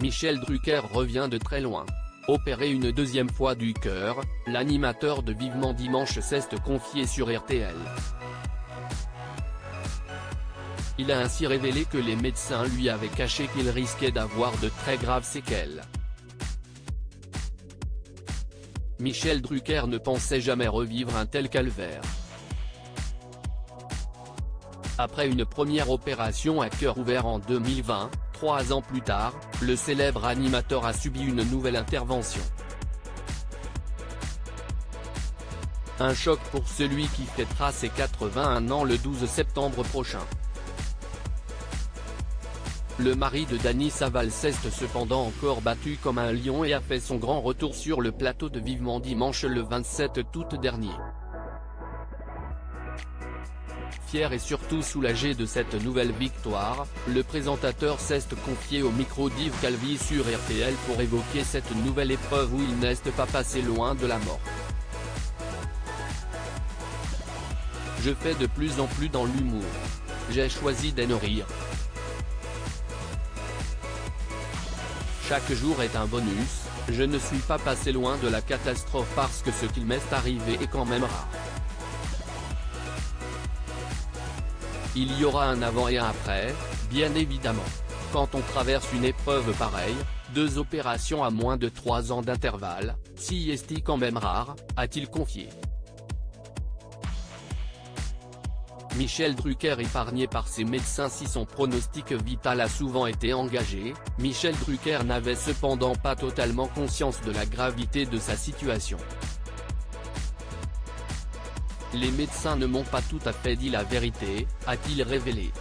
Michel Drucker revient de très loin. Opéré une deuxième fois du cœur, l'animateur de Vivement Dimanche s'est confié sur RTL. Il a ainsi révélé que les médecins lui avaient caché qu'il risquait d'avoir de très graves séquelles. Michel Drucker ne pensait jamais revivre un tel calvaire. Après une première opération à cœur ouvert en 2020, 3 ans plus tard, le célèbre animateur a subi une nouvelle intervention. Un choc pour celui qui fêtera ses 81 ans le 12 septembre prochain. Le mari de Dany Saval s'est cependant encore battu comme un lion et a fait son grand retour sur le plateau de Vivement Dimanche le 27 août dernier. Fier et surtout soulagé de cette nouvelle victoire, le présentateur s'est confié au micro d'Yves Calvi sur RTL pour évoquer cette nouvelle épreuve où il n'est pas passé loin de la mort. Je fais de plus en plus dans l'humour. J'ai choisi d'en rire. Chaque jour est un bonus, je ne suis pas passé loin de la catastrophe parce que ce qu'il m'est arrivé est quand même rare. Il y aura un avant et un après, bien évidemment. Quand on traverse une épreuve pareille, 2 opérations à moins de 3 ans d'intervalle, si est quand même rare, a-t-il confié. Michel Drucker épargné par ses médecins si son pronostic vital a souvent été engagé, Michel Drucker n'avait cependant pas totalement conscience de la gravité de sa situation. Les médecins ne m'ont pas tout à fait dit la vérité, a-t-il révélé.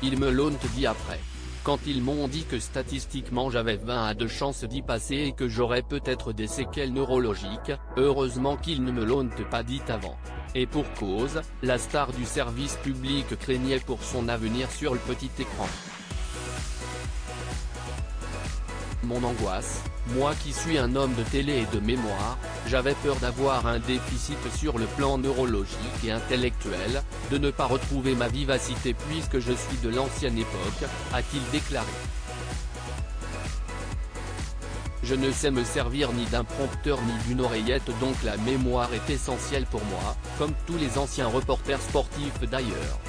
Ils me l'ont dit après. Quand ils m'ont dit que statistiquement j'avais 20 à 2 chances d'y passer et que j'aurais peut-être des séquelles neurologiques, heureusement qu'ils ne me l'ont pas dit avant. Et pour cause, la star du service public craignait pour son avenir sur le petit écran. Mon angoisse, moi qui suis un homme de télé et de mémoire, j'avais peur d'avoir un déficit sur le plan neurologique et intellectuel, de ne pas retrouver ma vivacité puisque je suis de l'ancienne époque, a-t-il déclaré. Je ne sais me servir ni d'un prompteur ni d'une oreillette donc la mémoire est essentielle pour moi, comme tous les anciens reporters sportifs d'ailleurs.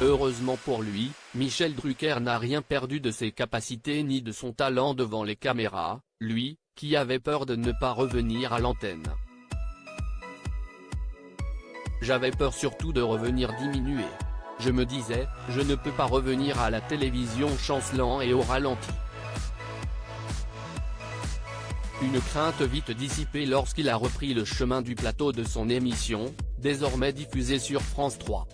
Heureusement pour lui, Michel Drucker n'a rien perdu de ses capacités ni de son talent devant les caméras, lui, qui avait peur de ne pas revenir à l'antenne. J'avais peur surtout de revenir diminué. Je me disais, je ne peux pas revenir à la télévision chancelant et au ralenti. Une crainte vite dissipée lorsqu'il a repris le chemin du plateau de son émission, désormais diffusée sur France 3.